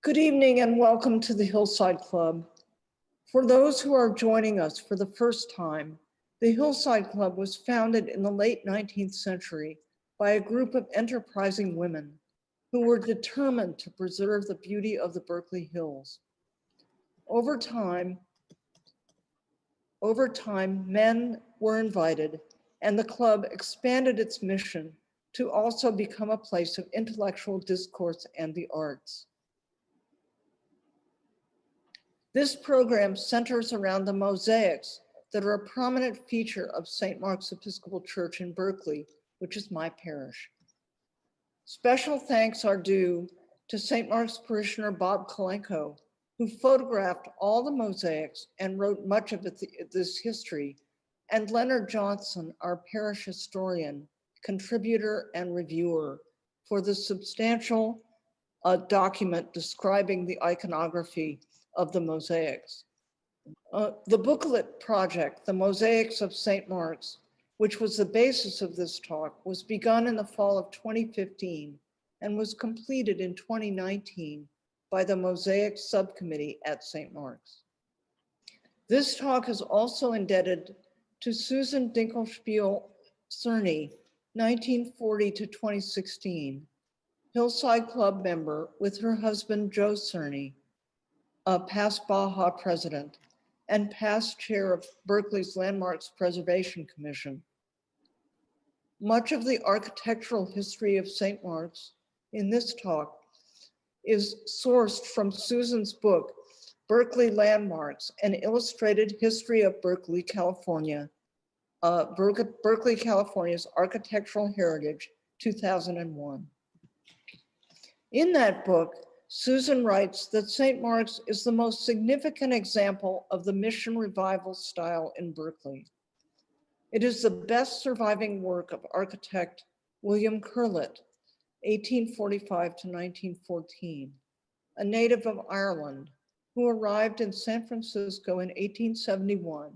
Good evening and welcome to the Hillside Club. For those who are joining us for the first time, the Hillside Club was founded in the late 19th century by a group of enterprising women who were determined to preserve the beauty of the Berkeley Hills. Over time, men were invited, and the club expanded its mission to also become a place of intellectual discourse and the arts. This program centers around the mosaics that are a prominent feature of St. Mark's Episcopal Church in Berkeley, which is my parish. Special thanks are due to St. Mark's parishioner Bob Kolenko, who photographed all the mosaics and wrote much of this history, and Leonard Johnson, our parish historian, contributor, and reviewer for the substantial document describing the iconography of the mosaics. The booklet project, The Mosaics of St. Mark's, which was the basis of this talk, was begun in the fall of 2015 and was completed in 2019 by the Mosaics Subcommittee at St. Mark's. This talk is also indebted to Susan Dinkelspiel Cerny, 1940 to 2016, Hillside Club member with her husband, Joe Cerny, a past Baja president and past chair of Berkeley's Landmarks Preservation Commission. Much of the architectural history of St. Mark's in this talk is sourced from Susan's book, Berkeley Landmarks, an illustrated history of Berkeley, California, Berkeley, California's architectural heritage, 2001. In that book, Susan writes that St. Mark's is the most significant example of the mission revival style in Berkeley. It is the best surviving work of architect William Curlett, 1845 to 1914, a native of Ireland who arrived in San Francisco in 1871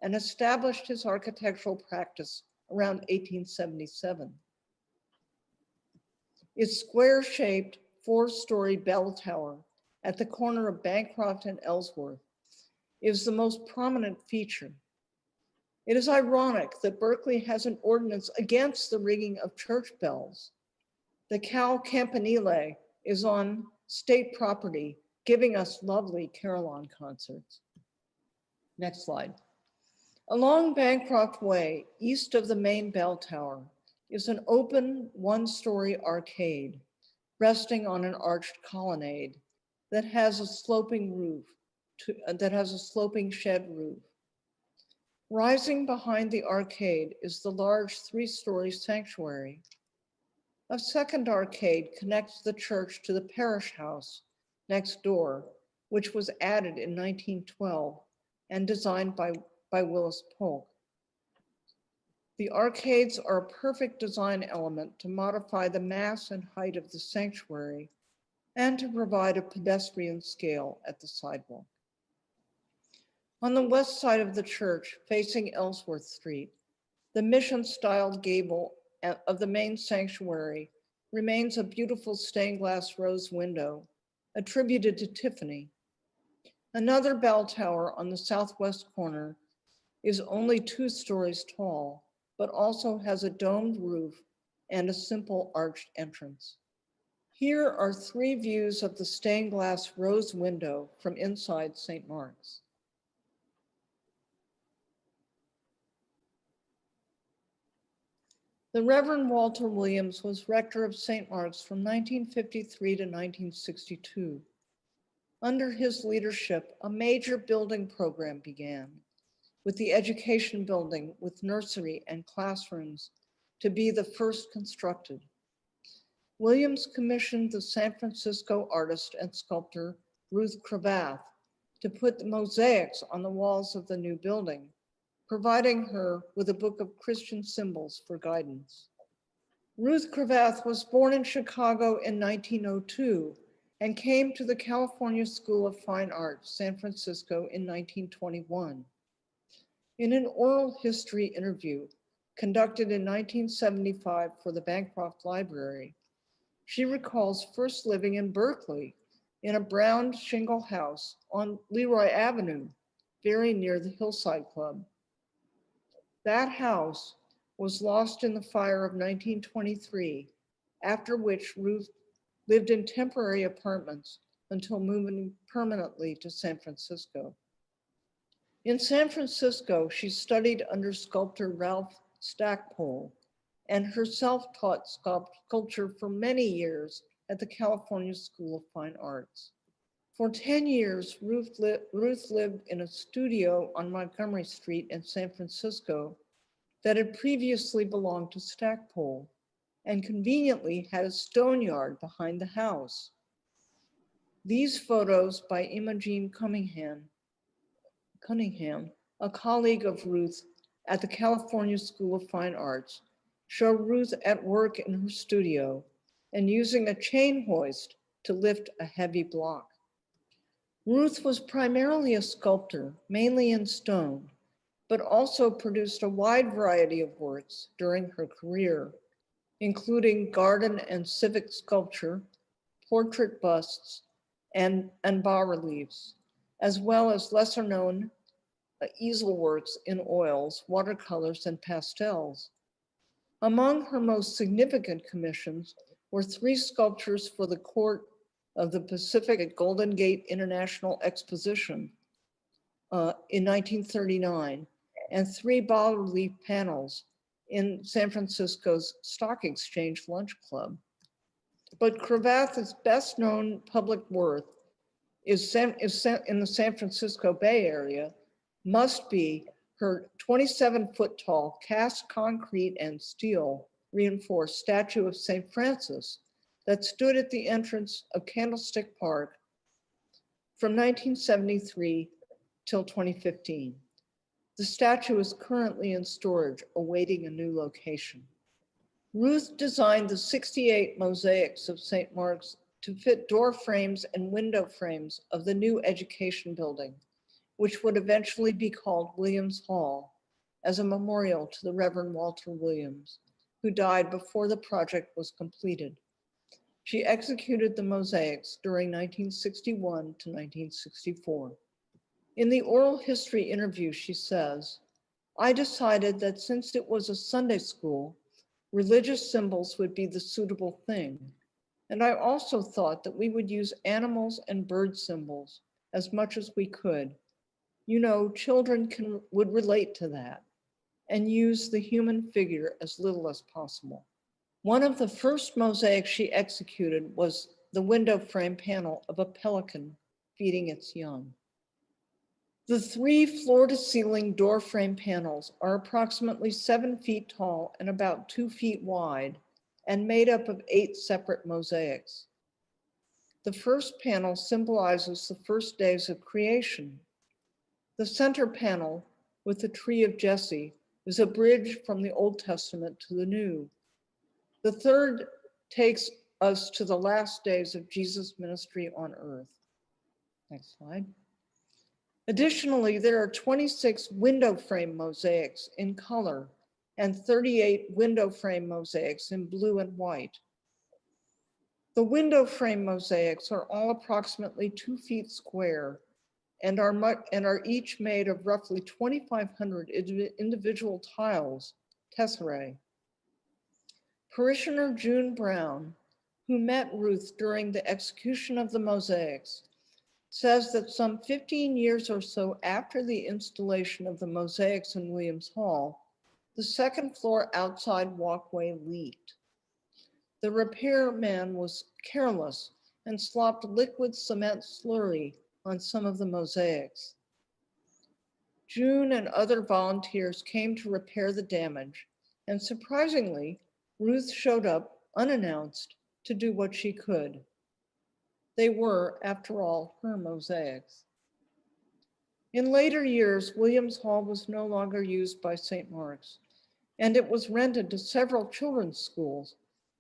and established his architectural practice around 1877. Its square-shaped, four-story bell tower at the corner of Bancroft and Ellsworth is the most prominent feature. It is ironic that Berkeley has an ordinance against the ringing of church bells. The Cal Campanile is on state property, giving us lovely carillon concerts. Next slide. Along Bancroft Way, east of the main bell tower, is an open one-story arcade resting on an arched colonnade that has a sloping roof, shed roof. Rising behind the arcade is the large three-story sanctuary. A second arcade connects the church to the parish house next door, which was added in 1912 and designed by Willis Polk. The arcades are a perfect design element to modify the mass and height of the sanctuary and to provide a pedestrian scale at the sidewalk. On the west side of the church, facing Ellsworth Street, the mission-styled gable of the main sanctuary remains a beautiful stained glass rose window attributed to Tiffany. Another bell tower on the southwest corner is only 2 stories tall, but also has a domed roof and a simple arched entrance. Here are 3 views of the stained glass rose window from inside St. Mark's. The Reverend Walter Williams was rector of St. Mark's from 1953 to 1962. Under his leadership, a major building program began, with the education building with nursery and classrooms to be the first constructed. Williams commissioned the San Francisco artist and sculptor Ruth Cravath to put the mosaics on the walls of the new building, providing her with a book of Christian symbols for guidance. Ruth Cravath was born in Chicago in 1902 and came to the California School of Fine Arts, San Francisco in 1921. In an oral history interview conducted in 1975 for the Bancroft Library, she recalls first living in Berkeley in a brown shingle house on Leroy Avenue, very near the Hillside Club. That house was lost in the fire of 1923, after which Ruth lived in temporary apartments until moving permanently to San Francisco. In San Francisco, she studied under sculptor Ralph Stackpole and herself taught sculpture for many years at the California School of Fine Arts. For 10 years, Ruth lived in a studio on Montgomery Street in San Francisco that had previously belonged to Stackpole and conveniently had a stone yard behind the house. These photos by Imogene Cunningham, a colleague of Ruth at the California School of Fine Arts, show Ruth at work in her studio and using a chain hoist to lift a heavy block. Ruth was primarily a sculptor, mainly in stone, but also produced a wide variety of works during her career, including garden and civic sculpture, portrait busts, and bas-reliefs, as well as lesser known easel works in oils, watercolors, and pastels. Among her most significant commissions were 3 sculptures for the court of the Pacific at Golden Gate International Exposition in 1939, and 3 bas-relief panels in San Francisco's Stock Exchange Lunch Club. But Cravath's best known public work is in the San Francisco Bay Area, must be her 27-foot tall cast concrete and steel reinforced statue of St. Francis that stood at the entrance of Candlestick Park from 1973 till 2015. The statue is currently in storage, awaiting a new location. Ruth designed the 68 mosaics of St. Mark's to fit door frames and window frames of the new education building, which would eventually be called Williams Hall, as a memorial to the Reverend Walter Williams, who died before the project was completed. She executed the mosaics during 1961 to 1964. In the oral history interview, she says, "I decided that since it was a Sunday school, religious symbols would be the suitable thing. And I also thought that we would use animals and bird symbols as much as we could. You know, children would relate to that, and use the human figure as little as possible." One of the first mosaics she executed was the window frame panel of a pelican feeding its young. The 3 floor-to-ceiling door frame panels are approximately 7 feet tall and about 2 feet wide, and made up of 8 separate mosaics. The first panel symbolizes the first days of creation. The center panel, with the tree of Jesse, is a bridge from the Old Testament to the New. The third takes us to the last days of Jesus' ministry on earth. Next slide. Additionally, there are 26 window frame mosaics in color and 38 window frame mosaics in blue and white. The window frame mosaics are all approximately 2 feet square and are each made of roughly 2,500 individual tiles, tesserae. Parishioner June Brown, who met Ruth during the execution of the mosaics, says that some 15 years or so after the installation of the mosaics in Williams Hall, the second floor outside walkway leaked. The repairman was careless and slopped liquid cement slurry on some of the mosaics. June and other volunteers came to repair the damage, and surprisingly, Ruth showed up unannounced to do what she could. They were, after all, her mosaics. In later years, Williams Hall was no longer used by St. Mark's, and it was rented to several children's schools,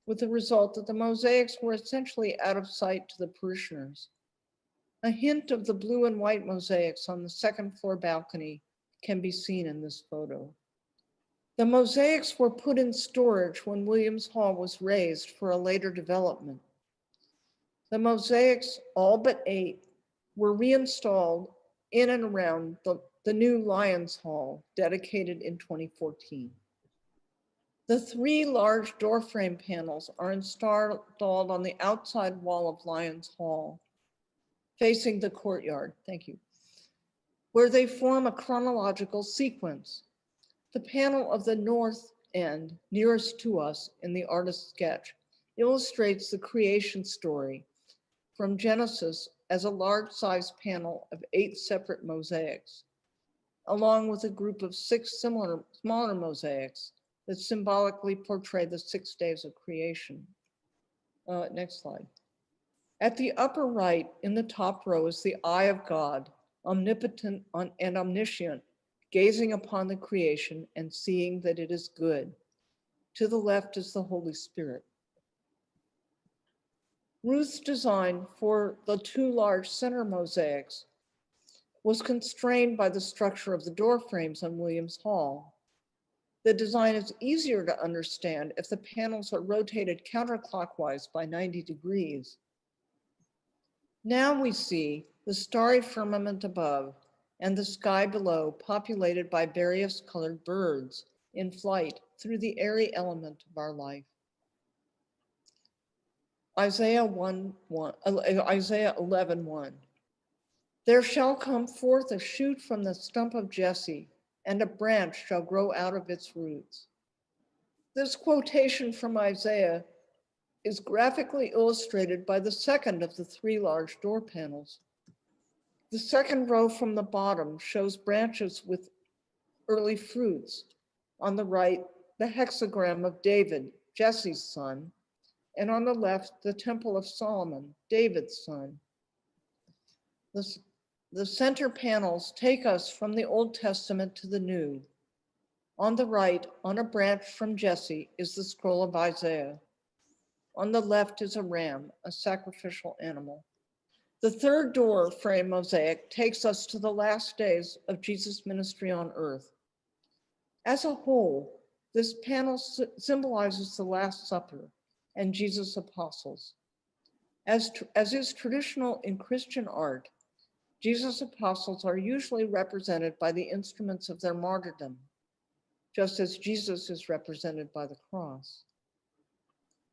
with the result that the mosaics were essentially out of sight to the parishioners. A hint of the blue and white mosaics on the second floor balcony can be seen in this photo. The mosaics were put in storage when Williams Hall was razed for a later development. The mosaics, all but 8, were reinstalled in and around the new Lions Hall, dedicated in 2014. The 3 large doorframe panels are installed on the outside wall of Lions Hall, facing the courtyard, thank you, where they form a chronological sequence. The panel of the north end, nearest to us in the artist's sketch, illustrates the creation story from Genesis as a large-sized panel of 8 separate mosaics, along with a group of 6 smaller mosaics that symbolically portray the 6 days of creation. Next slide. At the upper right, in the top row, is the eye of God, omnipotent and omniscient, gazing upon the creation and seeing that it is good. To the left is the Holy Spirit. Ruth's design for the 2 large center mosaics was constrained by the structure of the door frames on Williams Hall. The design is easier to understand if the panels are rotated counterclockwise by 90 degrees. Now we see the starry firmament above and the sky below, populated by various colored birds in flight through the airy element of our life. Isaiah 11:1. There shall come forth a shoot from the stump of Jesse, and a branch shall grow out of its roots. This quotation from Isaiah is graphically illustrated by the second of the 3 large door panels. The second row from the bottom shows branches with early fruits. On the right, the hexagram of David, Jesse's son, and on the left, the Temple of Solomon, David's son. The center panels take us from the Old Testament to the New. On the right, on a branch from Jesse, is the scroll of Isaiah. On the left is a ram, a sacrificial animal. The third door frame mosaic takes us to the last days of Jesus' ministry on earth. As a whole, this panel symbolizes the Last Supper and Jesus' apostles. As is traditional in Christian art, Jesus' apostles are usually represented by the instruments of their martyrdom, just as Jesus is represented by the cross.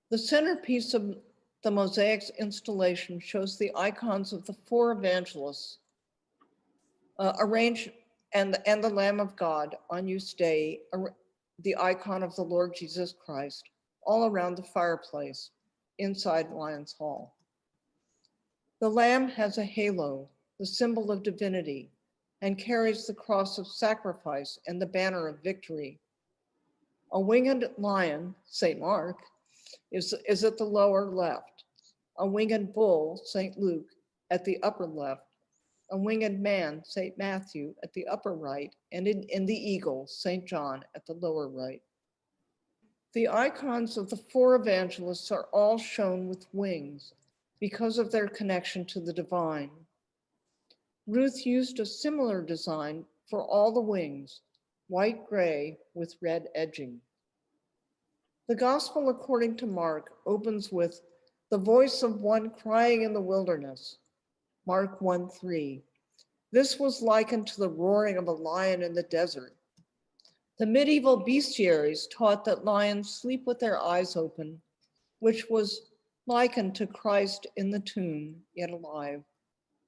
The centerpiece of the mosaic's installation shows the icons of the 4 evangelists arranged and the Lamb of God, Agnus Dei, the icon of the Lord Jesus Christ, all around the fireplace inside Lions Hall. The Lamb has a halo, the symbol of divinity, and carries the cross of sacrifice and the banner of victory. A winged lion, St. Mark, is at the lower left. A winged bull, St. Luke, at the upper left. A winged man, St. Matthew, at the upper right, and in the eagle, St. John, at the lower right. The icons of the 4 evangelists are all shown with wings because of their connection to the divine. Ruth used a similar design for all the wings, white-gray with red edging. The Gospel according to Mark opens with the voice of one crying in the wilderness, Mark 1:3. This was likened to the roaring of a lion in the desert. The medieval bestiaries taught that lions sleep with their eyes open, which was likened to Christ in the tomb, yet alive.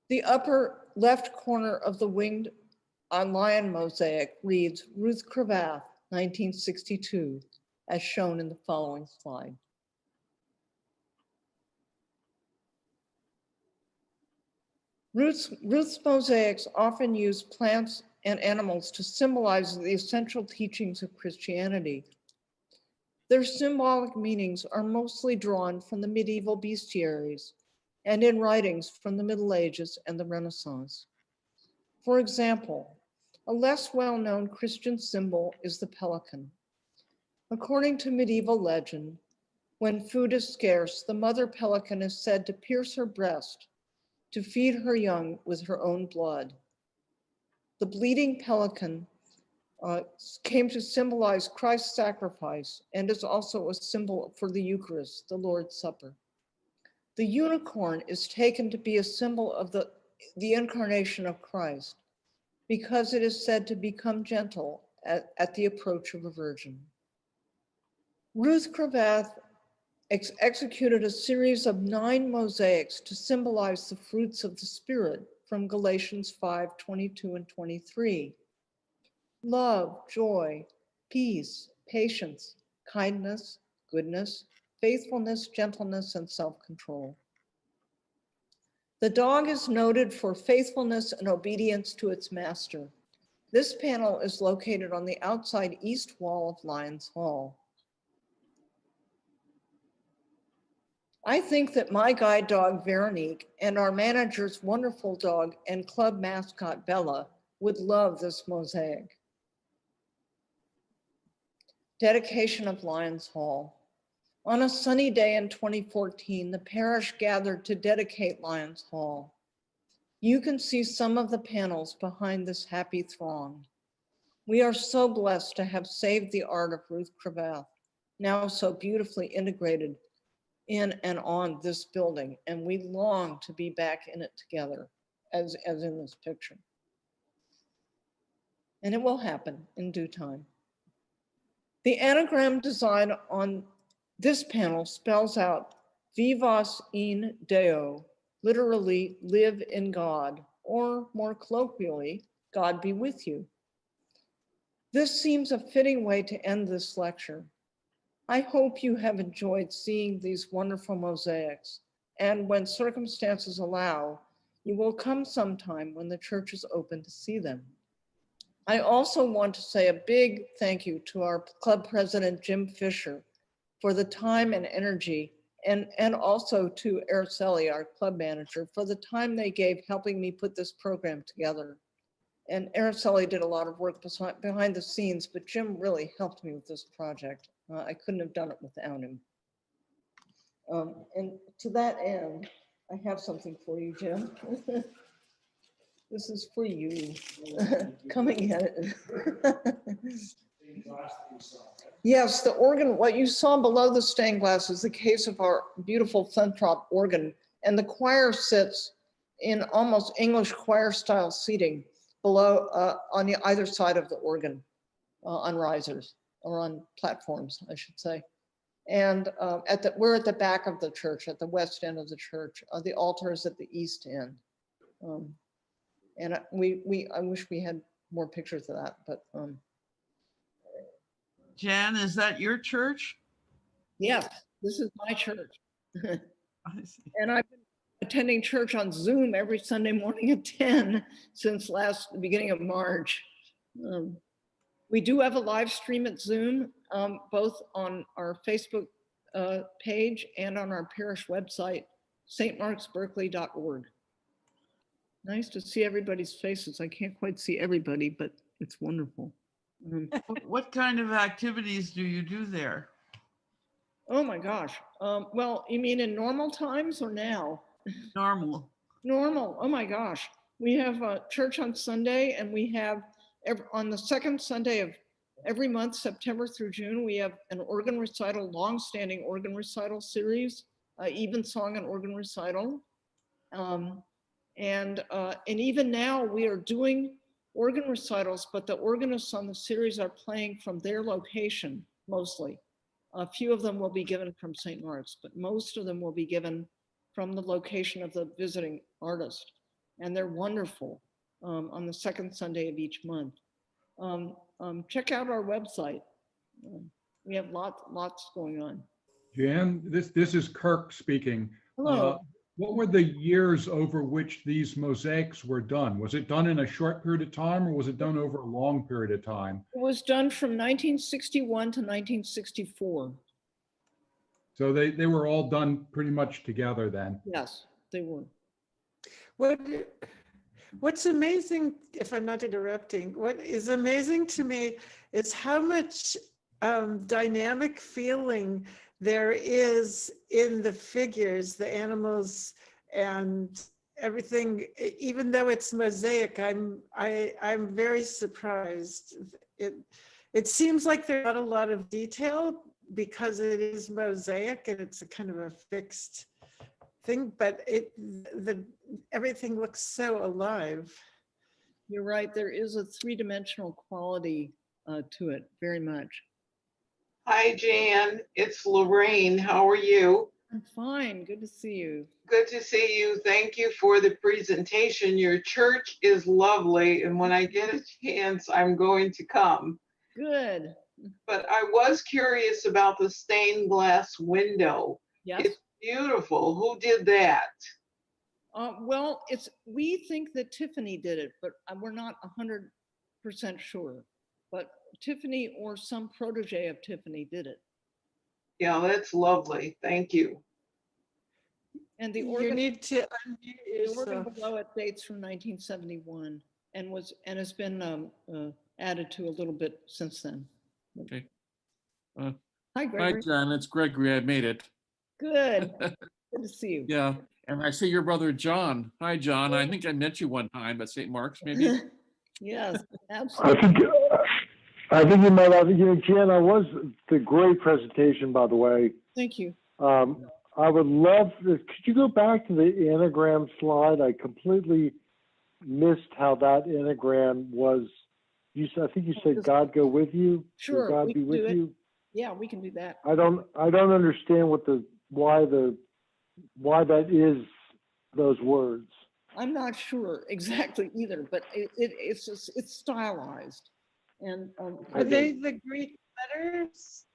The upper left corner of the winged lion mosaic reads Ruth Cravath, 1962, as shown in the following slide. Ruth's mosaics often use plants and animals to symbolize the essential teachings of Christianity. Their symbolic meanings are mostly drawn from the medieval bestiaries and in writings from the Middle Ages and the Renaissance. For example, a less well-known Christian symbol is the pelican. According to medieval legend, when food is scarce, the mother pelican is said to pierce her breast to feed her young with her own blood. The bleeding pelican came to symbolize Christ's sacrifice and is also a symbol for the Eucharist, the Lord's Supper. The unicorn is taken to be a symbol of the incarnation of Christ, because it is said to become gentle at the approach of a virgin. Ruth Cravath executed a series of 9 mosaics to symbolize the fruits of the Spirit from Galatians 5:22 and 23. Love, joy, peace, patience, kindness, goodness, faithfulness, gentleness, and self-control. The dog is noted for faithfulness and obedience to its master. This panel is located on the outside east wall of Lions Hall. I think that my guide dog, Veronique, and our manager's wonderful dog and club mascot, Bella, would love this mosaic. Dedication of Lions Hall. On a sunny day in 2014, the parish gathered to dedicate Lions Hall. You can see some of the panels behind this happy throng. We are so blessed to have saved the art of Ruth Cravath, now so beautifully integrated in and on this building, and we long to be back in it together, as in this picture. And it will happen in due time. The anagram design on this panel spells out Vivas in Deo, literally live in God, or more colloquially, God be with you. This seems a fitting way to end this lecture. I hope you have enjoyed seeing these wonderful mosaics, and when circumstances allow, you will come sometime when the church is open to see them. I also want to say a big thank you to our club president, Jim Fisher, for the time and energy, and also to Araceli, our club manager, for the time they gave helping me put this program together. And Araceli did a lot of work behind the scenes, but Jim really helped me with this project. I couldn't have done it without him. And to that end, I have something for you, Jim. This is for you, coming at it. Yes, the organ, what you saw below the stained glass is the case of our beautiful Flintrop organ, and the choir sits in almost English choir style seating below on the either side of the organ, on risers, or on platforms, I should say. And we're at the back of the church, at the west end of the church. The altar is at the east end. And I wish we had more pictures of that, but. Jan, is that your church? Yes, this is my church. I see. And I've been attending church on Zoom every Sunday morning at 10 since the beginning of March. We do have a live stream at Zoom, both on our Facebook page and on our parish website, stmarksberkeley.org. Nice to see everybody's faces. I can't quite see everybody, but it's wonderful. What kind of activities do you do there? Oh my gosh. Well, you mean in normal times or now? Normal. Normal. Oh my gosh. We have church on Sunday, and we have on the second Sunday of every month, September through June, we have an organ recital, long-standing organ recital series, evensong and organ recital. And even now we are doing organ recitals, but the organists on the series are playing from their location mostly. A few of them will be given from St. Mark's, but most of them will be given from the location of the visiting artist. And they're wonderful on the second Sunday of each month. Check out our website. We have lots going on. Jan, this is Kirk speaking. Hello. What were the years over which these mosaics were done? Was it done in a short period of time, or was it done over a long period of time? It was done from 1961 to 1964. So they were all done pretty much together then? Yes, they were. What's amazing, if I'm not interrupting, what is amazing to me is how much dynamic feeling there is in the figures, the animals, and everything. Even though it's mosaic, I'm very surprised. It seems like there's not a lot of detail because it is mosaic and it's a kind of a fixed thing, but everything looks so alive. You're right. There is a three-dimensional quality to it, very much. Hi, Jan. It's Lorraine. How are you? I'm fine. Good to see you. Good to see you. Thank you for the presentation. Your church is lovely, and when I get a chance, I'm going to come. Good. But I was curious about the stained glass window. Yes. It's beautiful. Who did that? Well, we think that Tiffany did it, but we're not 100% sure. But Tiffany or some protege of Tiffany did it. Yeah, that's lovely. Thank you. And the You organ, need to unmute the organ yourself. below it dates from 1971 and has been added to a little bit since then. Okay. Hi, Hi, Gregory. John. It's Gregory. I made it. Good. Good to see you. Yeah. And I see your brother, John. Hi, John. I think I met you one time at St. Mark's, maybe. Yes, absolutely. I think you might have, Jan, the great presentation, by the way. Thank you. I would love, could you go back to the anagram slide? I completely missed how that anagram was. I think you said God go with you. Sure, God we be can with do it. you. Yeah, we can do that. I don't understand why that is those words. I'm not sure exactly either, but it's stylized. And Are they the Greek letters?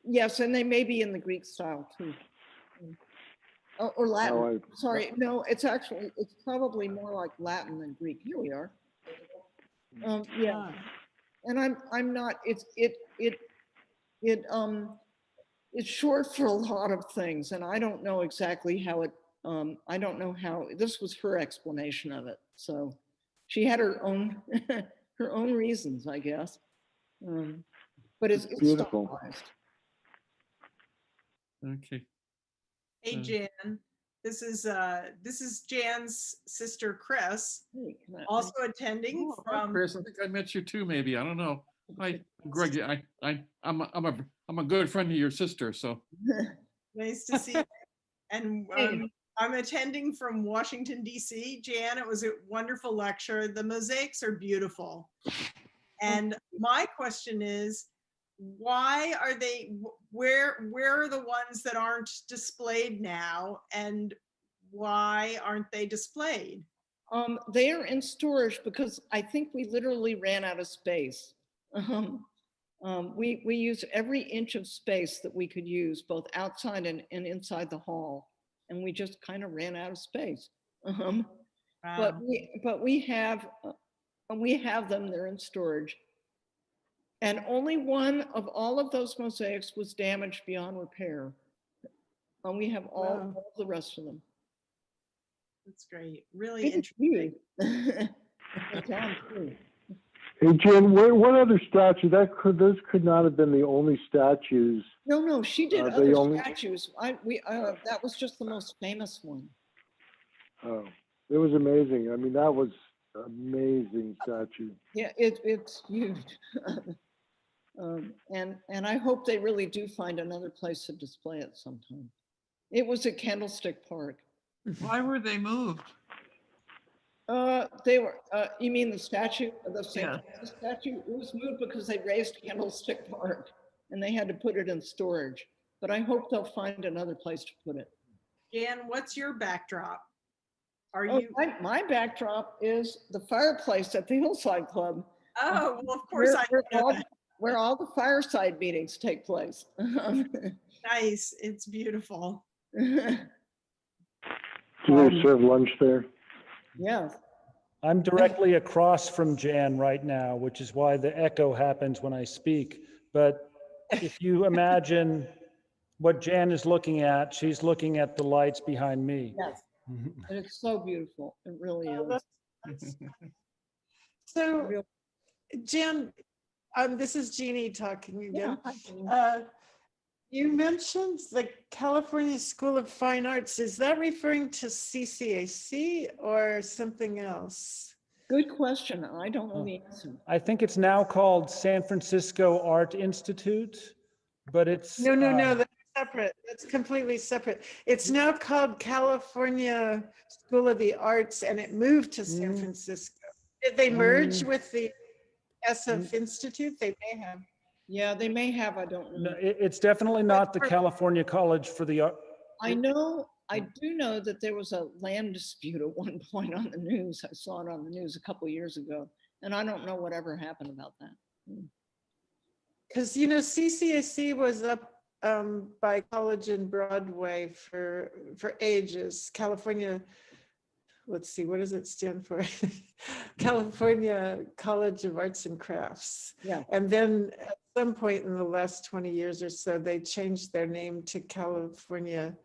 yes, and they may be in the Greek style too. Or Latin. No, Sorry, no, it's probably more like Latin than Greek. Here we are. Yeah, Ah. and I'm not. It's short for a lot of things, and I don't know exactly how it. I don't know how. This was her explanation of it, so she had her own her own reasons, I guess. But it's beautiful. stylized. Okay. Hey, Jan, this is Jan's sister, Chris, Hey, can I- also attending Oh, hi, from, Chris, I think I met you too, maybe. I don't know. Hi, Greg. I'm a good friend of your sister, so. nice to see you. And I'm attending from Washington, DC. Jan, it was a wonderful lecture. The mosaics are beautiful. And my question is, why are they, where are the ones that aren't displayed now, and why aren't they displayed? They are in storage because I think we literally ran out of space. We use every inch of space that we could use, both outside and inside the hall, and we just kind of ran out of space. But Wow. we have them. They're in storage. And only one of all of those mosaics was damaged beyond repair. And we have all the rest of them. That's great. Really Maybe interesting. you. And John too. Hey, Jan, what other statue? Those could not have been the only statues. No, she did They other only- statues. That was just the most famous one. Oh, it was amazing. I mean, that was amazing statue. Yeah, it's huge. And I hope they really do find another place to display it sometime. It was at Candlestick Park. Why were they moved? They were, you mean the statue, the St. Yeah. Francis statue? It was moved because they raised Candlestick Park and they had to put it in storage. But I hope they'll find another place to put it. Jan, what's your backdrop? Are Oh, you, my backdrop is the fireplace at the Hillside Club. oh, well, of course I know that. Where all the fireside meetings take place. Nice. It's beautiful. Do they serve lunch there? Yeah. I'm directly across from Jan right now, which is why the echo happens when I speak. But if you imagine what Jan is looking at, she's looking at the lights behind me. Yes. And it's so beautiful. It really is. So, Jan, this is Jeannie talking again. Yeah. You mentioned the California School of Fine Arts. Is that referring to CCAC or something else? Good question. I don't know the answer. I think it's now called San Francisco Art Institute, but it's No, that's separate. That's completely separate. It's now called California School of the Arts, and it moved to San Francisco. Did they merge with the SF Institute? They may have. Yeah, they may have, I don't No, know. it's definitely not the California College for the Art. I do know that there was a land dispute at one point on the news. I saw it on the news a couple of years ago, and I don't know whatever happened about that. Because, you know, CCAC was up by College and Broadway for ages. California, let's see, what does it stand for? California College of Arts and Crafts. Yeah. And then at some point in the last 20 years or so, they changed their name to California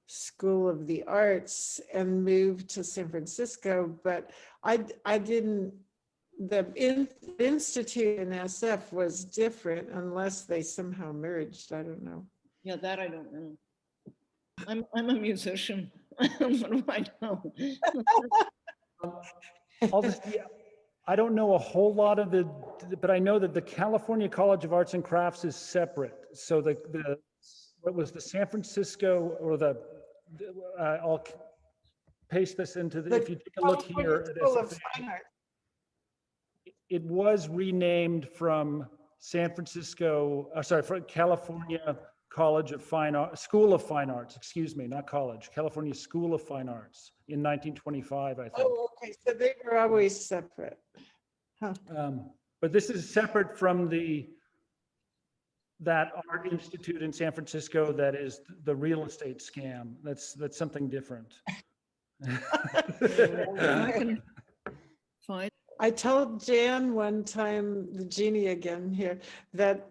School of the Arts and moved to San Francisco. But I didn't, the institute in SF was different unless they somehow merged. I don't know. Yeah, that I don't know. I'm a musician. What do I know? I don't know a whole lot of but I know that the California College of Arts and Crafts is separate. So what was the San Francisco or I'll paste this into if you take a look here. School of Fine Arts. It was renamed from San Francisco, from California College of Fine Arts, School of Fine Arts, excuse me, not college, California School of Fine Arts in 1925, I think. Oh, okay, so they were always separate. Huh. But this is separate from that art institute in San Francisco that is the real estate scam. That's something different. I can find. I told Jan one time, the genie again here, that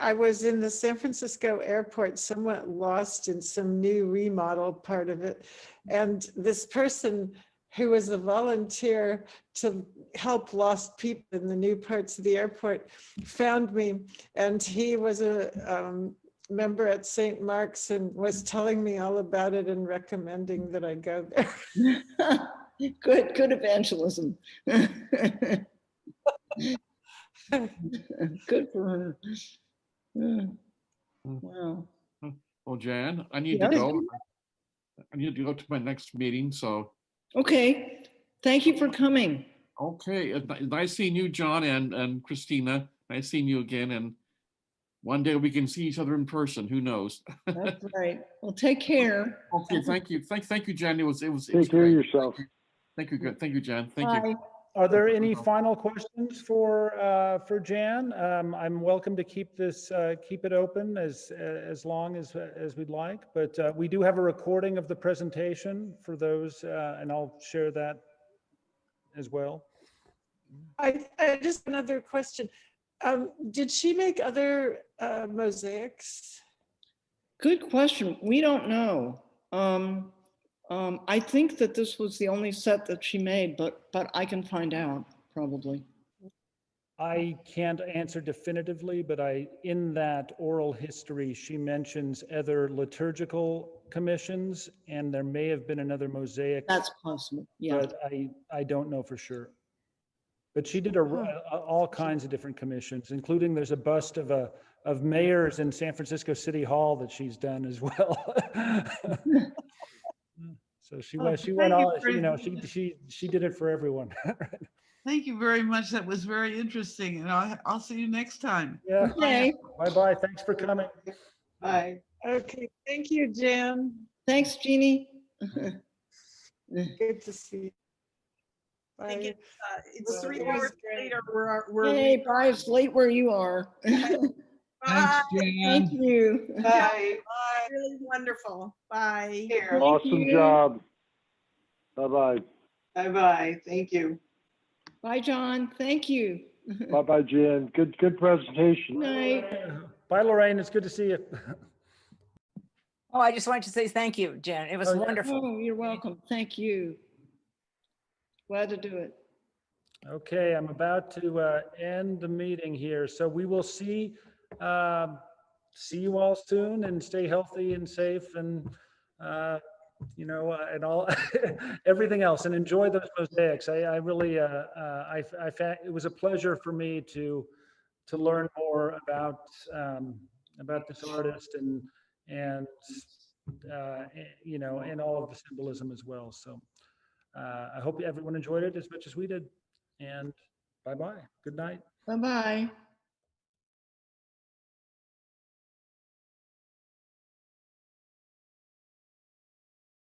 I was in the San Francisco airport, somewhat lost in some new remodel part of it. And this person who was a volunteer to help lost people in the new parts of the airport found me. And he was a member at St. Mark's and was telling me all about it and recommending that I go there. Good evangelism. Good for her. Wow. Well, Jan, I need to go. I need to go to my next meeting, so. Okay, thank you for coming. Okay, nice seeing you, John and Christina. Nice seeing you again, and one day we can see each other in person. Who knows? That's right. Well, take care. Okay, thank you. Thank you, Jan. It was Take care of yourself. Thank you. Good. Thank you, Jan. Thank Bye. you. Are there any final questions for Jan? I'm welcome to keep it open as long as we'd like, but we do have a recording of the presentation for those, and I'll share that as well. I just another question. Did she make other mosaics? Good question. We don't know. I think that this was the only set that she made, but I can find out probably. I can't answer definitively, but in that oral history, she mentions other liturgical commissions, and there may have been another mosaic. That's possible. Yeah. But I don't know for sure. But she did all kinds of different commissions, including there's a bust of mayors in San Francisco City Hall that she's done as well. So she went all, she did it for everyone. Thank you very much. That was very interesting. And I'll see you next time. Yeah. Okay. Bye-bye. Thanks for coming. Bye. Okay, thank you, Jan. Thanks, Jeannie. Good to see you. I think Bye. it's 3 It hours was great. later. We're Hey, bye. It's late where you are. Thanks, Bye. Jan. Thank you. Bye. Really wonderful. Bye. Here. Awesome you. job. Bye-bye. Bye-bye. Thank you. Bye, John. Thank you. Bye-bye, Jan. Good presentation. Good night. Bye, Lorraine. It's good to see you. Oh, I just wanted to say thank you, Jan. It was Oh, yeah. wonderful. Oh, you're welcome. Thank you. Glad to do it. Okay, I'm about to end the meeting here. So we will see you all soon, and stay healthy and safe, and and all everything else, and enjoy those mosaics. I really it was a pleasure for me to learn more about this artist, and you know, and all of the symbolism as well. So I hope everyone enjoyed it as much as we did. And bye-bye. Good night. Bye-bye.